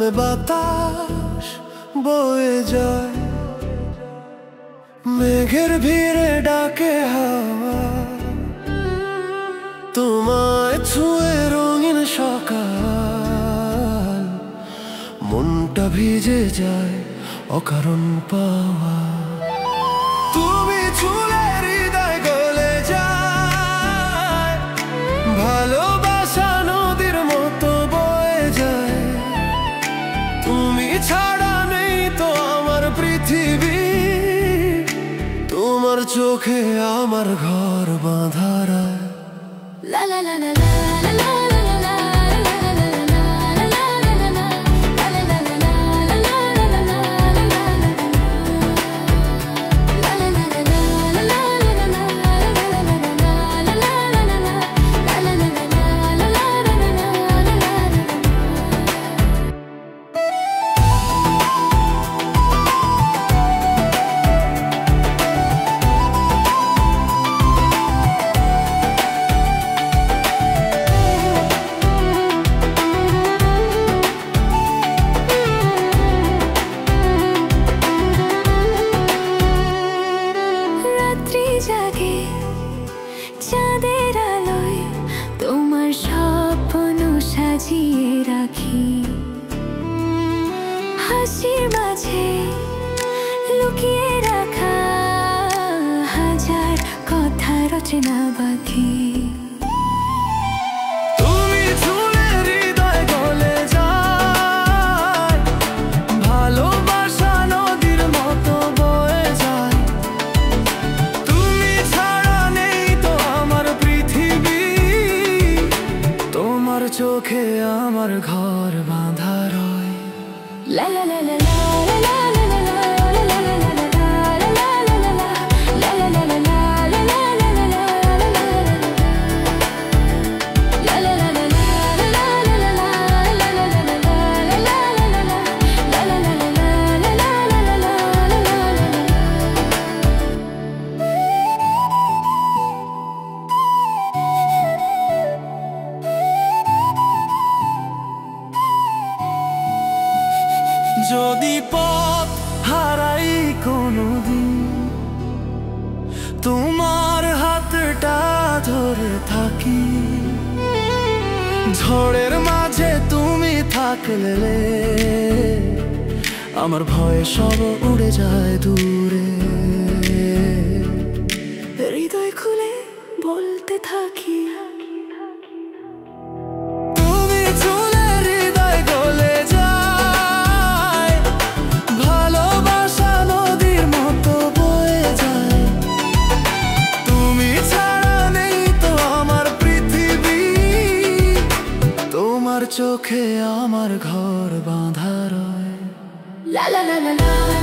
নামে বাতাস বয়ে যায়, মেঘের ভিড়ে ডাকে হাওয়া, তোমায় ছুঁয়ে রঙিন সকাল, মনটা ভিজে যায় অকারণ পাওয়া। তুমি ছুঁলে হৃদয় গলে যায়, ভালোবাসা নদীর মতো বয়ে যায়। তুমি ছাড়া নেই তো আমার পৃথিবী, তোমার চোখে আমার ঘর বাঁধা রয়। লা লা লা লা লা লা লা লা। জাগে চাঁদের আলোয় তোমার স্বপ্ন সাজিয়ে রাখি, হাসির মাঝে লুকিয়ে রাখা হাজার কথা রচনা বাকি। চোখে আমার ঘর বাঁধা রয়। লা লা লা লা লা লা লা লা লা লা লা লা লা লা লা লা লা যদি পথ হারাই কোনোদিন, তোমার হাতটা ধরে থাকি, ঝড়ের মাঝে তুমি থাকলে আমার ভয়ে সব উড়ে যায় দূরে। হৃদয় খুলে বলতে থাকি, চোখে আমার ঘর বাঁধা রয়। লা লা লা লা লা।